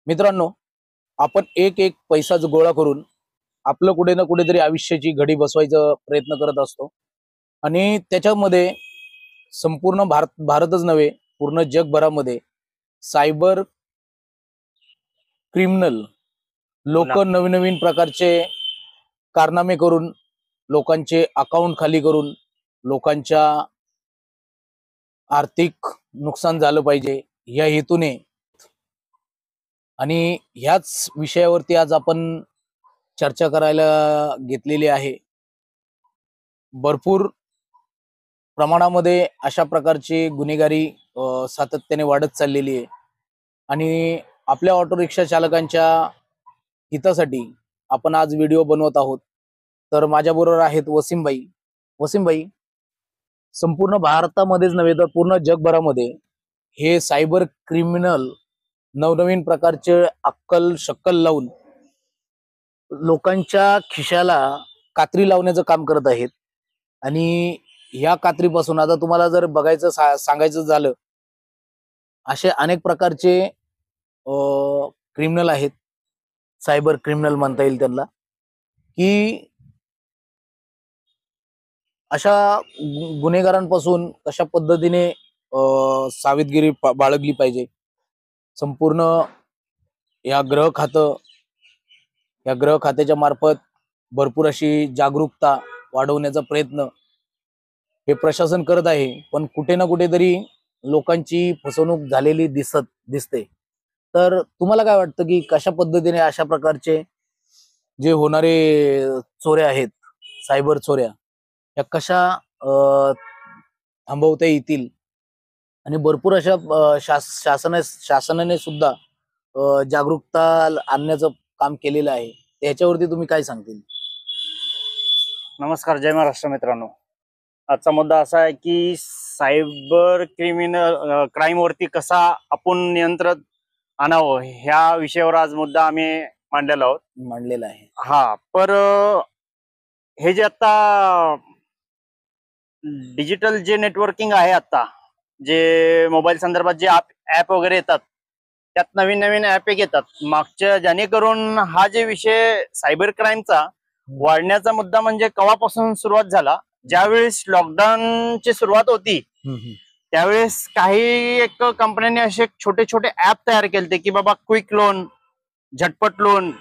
मित्रांनो, आपण एक एक पैसा गोळा करून आपलं कुठे ना कुठेतरी आयुष्याची घडी बसवायचा प्रयत्न करत असतो आणि त्याच्यामध्ये संपूर्ण भारतच नव्हे, पूर्ण जगभरामध्ये सायबर क्रिमिनल लोक नवीन नवीन प्रकारचे कारनामे करून लोकांचे अकाउंट खाली करून लोकांच्या आर्थिक नुकसान झालं पाहिजे या हेतूने आणि ह्याच विषयावरती आज आपण चर्चा करायला घेतलेली आहे। भरपूर प्रमाणामध्ये अशा प्रकारची गुन्हेगारी सातत्याने वाढत चाललेली आहे आणि आपल्या ऑटो रिक्षा चालकांच्या हितासाठी आपण आज व्हिडिओ बनवत आहोत। तर माझ्याबरोबर आहेत वसीमभाई। वसीमभाई, संपूर्ण भारतामध्येच नव्हे तर पूर्ण जगभरामध्ये हे सायबर क्रिमिनल नवनवीन प्रकारचे अक्कल शक्कल लावून लोकांच्या खिशाला कात्री लावण्याचं काम करत आहेत आणि या कात्रीपासून आता तुम्हाला जर बघायचं सांगायचं झालं, असे अनेक प्रकारचे क्रिमिनल आहेत, सायबर क्रिमिनल म्हणता येईल त्यांना, की अशा गुन्हेगारांपासून कशा पद्धतीने सावधगिरी बाळगली पाहिजे। संपूर्ण या ग्रह खात्याच्या मार्फत भरपूर अशी जागरूकता वाढवण्याचा प्रयत्न हे प्रशासन करत आहे, पण कुठे ना कुठेतरी लोकांची फसवणूक झालेली दिसते। तर तुम्हाला काय वाटतं की कशा पद्धतीने अशा प्रकारचे जे होणारे चोऱ्या आहेत, सायबर चोऱ्या, या कशा थांबवता येतील आणि भरपूर अशा शासनाने सुद्धा जागरूकता आणण्याचं काम केलेलं आहे, त्याच्यावरती तुम्ही काय सांगतील? नमस्कार, जय महाराष्ट्र मित्रांनो। आजचा मुद्दा असा आहे की सायबर क्राईम वरती कसा आपण नियंत्रण आणावं ह्या विषयावर आज मुद्दा आम्ही मांडलेला आहे। हा, पर हे जे आता डिजिटल जे नेटवर्किंग आहे, आता जे मोबाईल संदर्भात जे ऍप वगैरे येतात, त्यात नवीन नवीन ऍप येतात मागच्या, जेणेकरून हा जे विषय सायबर क्राईमचा वाढण्याचा मुद्दा म्हणजे केव्हापासून सुरुवात झाला, ज्यावेळेस लॉकडाऊनची सुरुवात होती त्यावेळेस काही एक कंपन्यांनी असे छोटे छोटे ऍप तयार केले की बाबा क्विक लोन, झटपट लोन,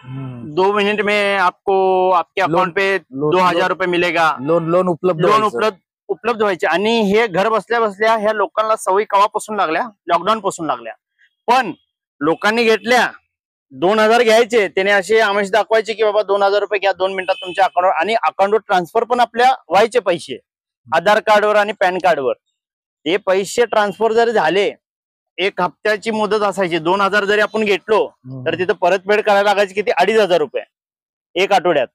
2 मिनट में आपको आपके अकाउंट पे 2000 रुपये मिलेगा, लोन उपलब्ध व्हायचे। आणि हे घर बसल्या बसल्या ह्या लोकांना सवयी केव्हापासून लागल्या, लॉकडाऊन पासून लागल्या। पण लोकांनी घेतल्या, 2000 घ्यायचे, त्याने असे आमिष दाखवायचे की बाबा 2000 रुपये घ्या, 2 मिनिटात तुमच्या अकाउंटवर, आणि अकाउंटवर ट्रान्सफर पण आपल्या व्हायचे पैसे आधार कार्डवर आणि पॅन कार्डवर। ते पैसे ट्रान्सफर जरी झाले, 1 हप्त्याची मुदत असायची, 2000 जरी आपण घेतलो तर तिथं परतफेड करायला लागायची किती, 2500 रुपये 1 आठवड्यात।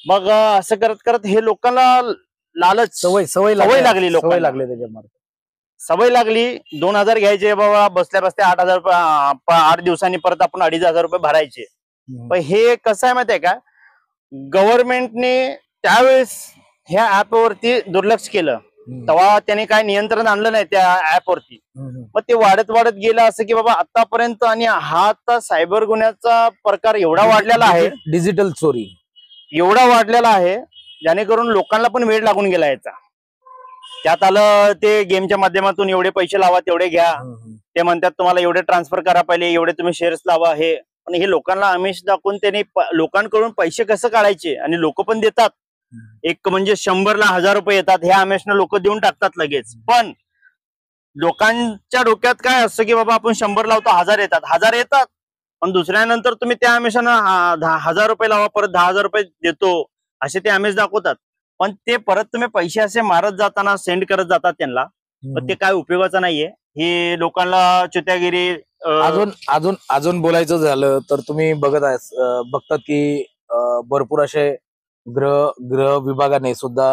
मग असं करत करत हे लोकांना लालच सवय लागली, सवय लागली। 2000 घ्यायचे बाबा, बसल्या बसल्या 8000 रुपये 8 दिवसांनी परत आपण 2500 रुपये भरायचे। पण हे कसं आहे माहितीये का, गव्हर्नमेंटने त्यावेळेस ह्या ऍप वरती दुर्लक्ष केलं, तेव्हा त्याने काय नियंत्रण आणलं नाही त्या ऍप वरती। मग ते वाढत गेलं असं की बाबा आतापर्यंत, आणि हा आता सायबर गुन्ह्याचा प्रकार एवढा वाढलेला आहे, डिजिटल चोरी एवढा वाढलेला आहे, जेणेकरून लोकांना पण वेळ लागून गेला याचा। त्यात आलं ते गेमच्या माध्यमातून एवढे पैसे लावा, तेवढे घ्या, ते म्हणतात तुम्हाला एवढे ट्रान्सफर करा, पहिले एवढे तुम्ही शेअर्स लावा, हे पण हे लोकांना आमिष दाखवून त्यांनी लोकांकडून पैसे कसं काढायचे, आणि लोक पण देतात, एक म्हणजे 100ला 1000 रुपये येतात, हे आमिषनं लोक देऊन टाकतात लगेच। पण लोकांच्या डोक्यात काय असतं की बाबा आपण 100 लावतो, 1000 येतात, पण दुसऱ्यानंतर तुम्ही त्या आमिषानं 1000 रुपये लावा, परत 10000 रुपये देतो, असे ते आमिष दाखवतात। पण ते परत तुम्ही पैसे असे मारत जाताना, सेंड करत जातात त्यांना, पण ते काय उपयोगाचं नाहीये। हे लोकांना चुत्यागिरी। अजून बोलायचं झालं तर तुम्ही बघतात की भरपूर असे गृह विभागाने सुद्धा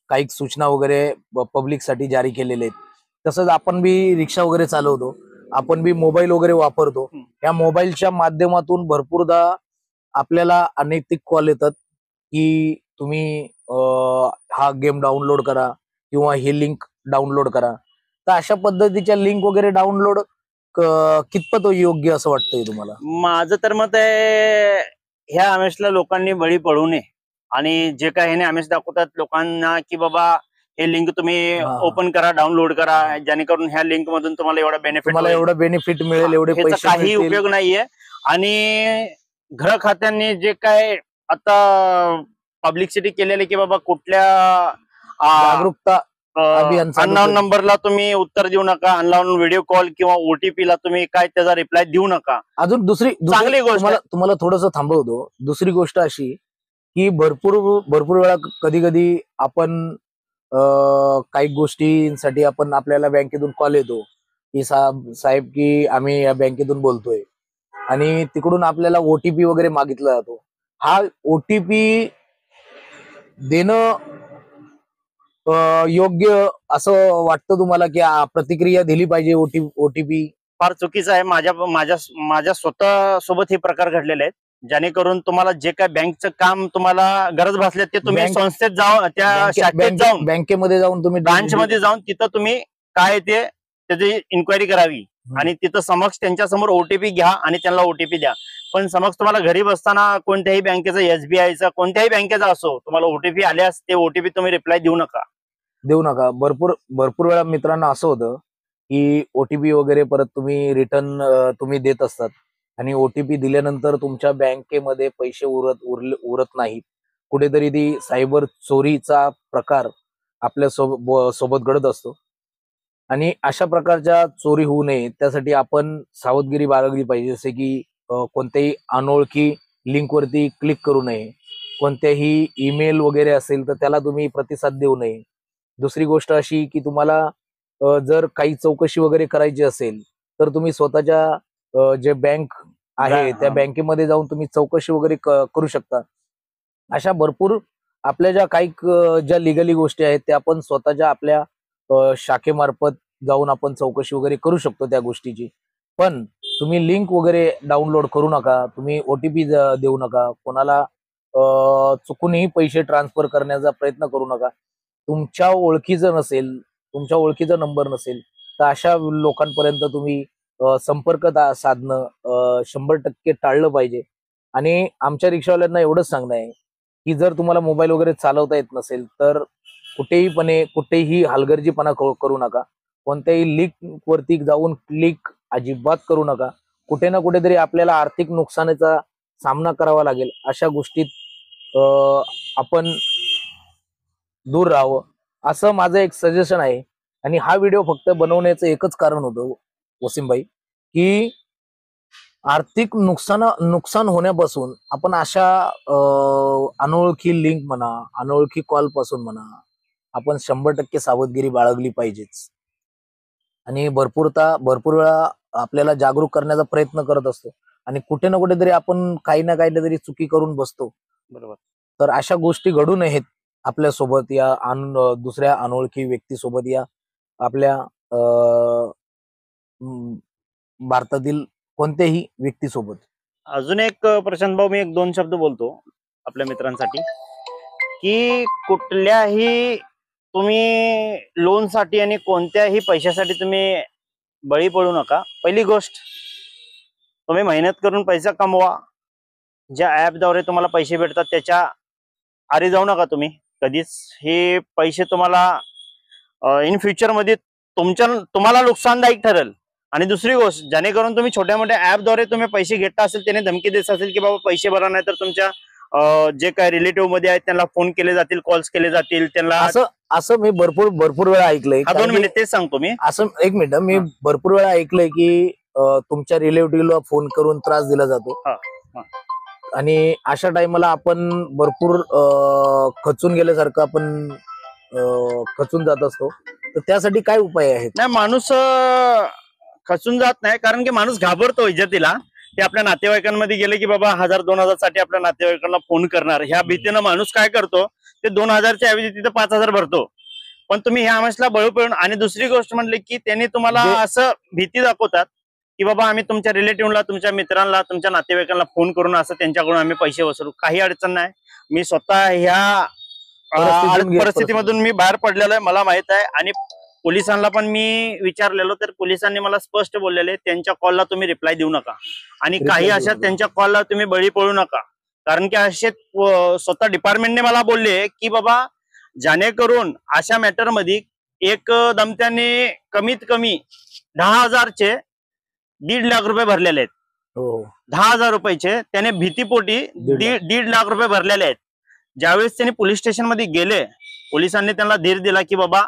काही सूचना वगैरे पब्लिक साठी जारी केलेले आहेत। तसंच आपण बी रिक्षा वगैरे चालवतो, आपण बी मोबाईल वगैरे वापरतो, या मोबाईलच्या माध्यमातून भरपूरदा आपल्याला अनैतिक कॉल येतात की तुम्ही हा गेम डाउनलोड करा किंवा ही लिंक डाउनलोड करा। तर अशा पद्धतीच्या लिंक वगैरे डाउनलोड कितपत योग्य असं वाटतंय तुम्हाला? माझं तर मत आहे ह्या आमिषला लोकांनी बळी पडू नये आणि जे काही ह्याने आमिष दाखवतात लोकांना की बाबा हे लिंक तुम्ही हा. ओपन करा, डाउनलोड करा, जेणेकरून ह्या लिंक मधून तुम्हाला एवढा बेनिफिट तुम्हाला एवढं बेनिफिट मिळेल, एवढे ह्याचा पैसे काही मिळतील. उपयोग नाहीये. आणि घर खात्यांनी जे काय आता पब्लिसिटी केलेली की बाबा कुठल्या जागरूकता अभियान चालू अननोन केलं. नंबरला तुम्ही उत्तर देऊ नका, अननोन व्हिडिओ कॉल किंवा ओटीपी ला तुम्ही काय त्याचा रिप्लाय देऊ नका. अजून दुसरी चांगली गोष्ट आहे. तुम्हाला थोडंसं थांबवतो. दुसरी गोष्ट अशी की भरपूर वेळा कधी कधी आपण काही गोष्टींसाठी आपण आपल्याला बँकेतून कॉल येतो की साहेब की आम्ही या बँकेतून बोलतोय आणि तिकडून आपल्याला ओटीपी वगैरे मागितला जातो. हा ओटीपी देणं योग्य असं वाटतं तुम्हाला की प्रतिक्रिया दिली पाहिजे ओटीपी? फार चुकीचं आहे. माझ्या स्वतः सोबत हे प्रकार घडलेले आहेत, जेणेकरून तुम्हाला जे काय बँकचं काम तुम्हाला गरज भासले ते तुम्ही संस्थेत जाऊन त्या शाखेत जाऊन बँकेमध्ये जाऊन तुम्ही ब्रांच मध्ये जाऊन तिथं तुम्ही काय ते त्याची इन्क्वायरी करावी आणि तिथं समक्ष त्यांच्या समोर ओटीपी घ्या आणि त्यांना ओटीपी द्या. पण समक्ष तुम्हाला घरी बसताना कोणत्याही बँकेचा, एसबीआयचा, कोणत्याही बँकेचा असो, तुम्हाला ओटीपी आल्यास ते ओटीपी तुम्ही रिप्लाय देऊ नका. भरपूर वेळा मित्रांना असं होतं की ओटीपी वगैरे परत तुम्ही रिटर्न तुम्ही देत असतात आणि ओटीपी दिल्यानंतर तुमच्या बँकेमध्ये पैसे उरत नाहीत. कुठेतरी ती सायबर चोरीचा प्रकार आपल्या सोबत घडत असतो आणि अशा प्रकारच्या चोरी होऊ नये त्यासाठी आपण सावधगिरी बाळगली पाहिजे. जसे की कोणत्याही अनोळखी लिंकवरती क्लिक करू नये, कोणत्याही ईमेल वगैरे असेल तर त्याला तुम्ही प्रतिसाद देऊ नये. दुसरी गोष्ट अशी की तुम्हाला जर काही चौकशी वगैरे करायची असेल तर तुम्ही स्वतःच्या जे बँक आहे त्या बँकेमध्ये जाऊन तुम्ही चौकशी वगैरे करू शकता. अशा भरपूर आपल्या ज्या लिगली गोष्टी आहेत त्या आपण स्वतःच्या आपल्या शाखेमार्फत जाऊन आपण चौकशी वगैरे करू शकतो त्या गोष्टीची. पण तुम्ही लिंक वगैरे डाउनलोड करू नका, तुम्ही ओटीपी देऊ नका, कोणाला चुकूनही पैसे ट्रान्सफर करण्याचा प्रयत्न करू नका. तुमच्या ओळखीचं नसेल, तुमच्या ओळखीचा नंबर नसेल तर अशा लोकांपर्यंत तुम्ही संपर्क साधणं 100% टाळलं पाहिजे. आणि आमच्या रिक्षावाल्यांना एवढंच सांगणं आहे की जर तुम्हाला मोबाईल वगैरे चालवता येत नसेल तर कुठेही हलगर्जीपणा करू नका. कोणत्याही लिंक वरती जाऊन क्लिक अजिबात करू नका. कुठे ना कुठेतरी आपल्याला आर्थिक नुकसानाचा सामना करावा लागेल. अशा गोष्टीत आपण दूर राहावं असं माझं एक सजेशन आहे. आणि हा व्हिडिओ फक्त बनवण्याचं एकच कारण होतं वसीमभाई की आर्थिक नुकसान होण्यापासून आपण अशा अनोळखी लिंक म्हणा, अनोळखी कॉल पासून म्हणा आपण 100% सावधगिरी बाळगली पाहिजेच. आणि भरपूर वेळा आपल्याला जागरूक करण्याचा प्रयत्न करत असतो आणि कुठे ना कुठेतरी आपण काही ना काहीतरी चुकी करून बसतो. बरोबर. तर अशा गोष्टी घडू नयेत आपल्यासोबत या दुसऱ्या अनोळखी व्यक्तीसोबत या आपल्या भारतातील कोणत्याही व्यक्तीसोबत. अजून एक प्रशांत भाऊ, मी 1-2 शब्द बोलतो आपल्या मित्रांसाठी की कुठल्याही तुम्ही लोनसाठी आणि कोणत्याही पैशासाठी तुम्ही बळी पडू नका. पहिली गोष्ट, तुम्ही मेहनत करून पैसा कमवा. ज्या ऍपद्वारे तुम्हाला पैसे भेटतात त्याच्या आरी जाऊ नका तुम्ही कधीच. हे पैसे तुम्हाला इन फ्युचर मध्ये तुम्हाला नुकसानदायक ठरेल. आणि दुसरी गोष्ट, जेणेकरून तुम्ही छोट्या मोठ्या ऍपद्वारे तुम्ही पैसे घेता असेल, त्याने धमकी देत असेल की बाबा पैसे भरा नाही तर तुमच्या जे काही रिलेटिव्ह मध्ये आहेत त्यांना फोन केले जातील, कॉल्स केले जातील, त्यांना असं मी भरपूर वेळा ऐकलंय. 2 मिनिट तेच सांगतो मी. असं 1 मिनिट, मी भरपूर वेळा ऐकलंय की तुमच्या रिलेटिव्हला फोन करून त्रास दिला जातो आणि अशा टाइमला आपण भरपूर खचून गेल्यासारखं आपण खचून जात असतो. तर त्यासाठी काय उपाय आहेत? नाही, माणूस खचून जात नाही, कारण की माणूस घाबरतो इज्जतीला. ते आपल्या नातेवाईकांमध्ये गेले की बाबा 1000-2000 साठी आपल्या नातेवाईकांना फोन करणार, ह्या भीतीनं माणूस काय करतो, ते 2000च्या ऐवजी तिथे 5000 भरतो. पण तुम्ही ह्या आमिषला बळी पडून. आणि दुसरी गोष्ट म्हणली की त्यांनी तुम्हाला असं भीती दाखवतात की बाबा आम्ही तुमच्या रिलेटिव्हला, तुमच्या मित्रांना, तुमच्या नातेवाईकांना फोन करून असं त्यांच्याकडून आम्ही पैसे वसूल. काही अडचण नाही. मी स्वतः ह्या परिस्थितीमधून मी बाहेर पडलेलो आहे, मला माहित आहे. आणि पोलिसांना पण मी विचारलेलो, तर पोलिसांनी मला स्पष्ट बोललेले त्यांच्या कॉलला तुम्ही रिप्लाय देऊ नका आणि Reply काही देऊ अशा नका. त्यांच्या कॉलला तुम्ही बळी पडू नका. कारण की असे स्वतः डिपार्टमेंटने मला बोलले की बाबा जेणेकरून अशा मॅटर मध्ये एक दमत्याने कमीत कमी 10,000चे 1.5 लाख रुपये भरलेले आहेत. हो 10,000 रुपयाचे त्याने भीतीपोटी 1.5 लाख रुपये भरलेले आहेत. ज्यावेळेस त्यांनी पोलीस स्टेशन मध्ये गेले, पोलिसांनी त्यांना धीर दिला की बाबा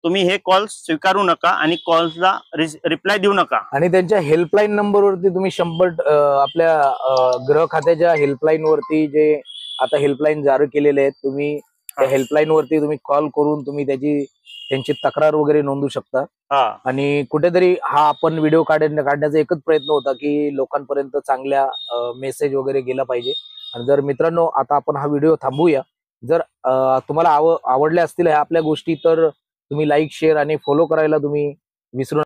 तुम्ही हे कॉल स्वीकारू नका आणि कॉल्सला रिप्लाय देऊ नका. आणि त्यांच्या हेल्पलाईन नंबरवरती तुम्ही 100 आपल्या गृह खात्याच्या हेल्पलाईन वरती जे आता हेल्पलाईन जारी केलेले आहेत, तुम्ही त्या हेल्पलाईन वरती तुम्ही कॉल करून तुम्ही त्यांची तक्रार वगैरे नोंदवू शकता. आणि कुठेतरी हा आपण व्हिडिओ काढण्याचा एकच प्रयत्न होता की लोकांपर्यंत चांगल्या मेसेज वगैरे गेला पाहिजे. आणि जर मित्रांनो आता आपण हा व्हिडिओ थांबूया. जर तुम्हाला आवडल्या असतील ह्या आपल्या गोष्टी, तर तुम्ही लाईक, शेअर आणि फॉलो करायला तुम्ही विसरू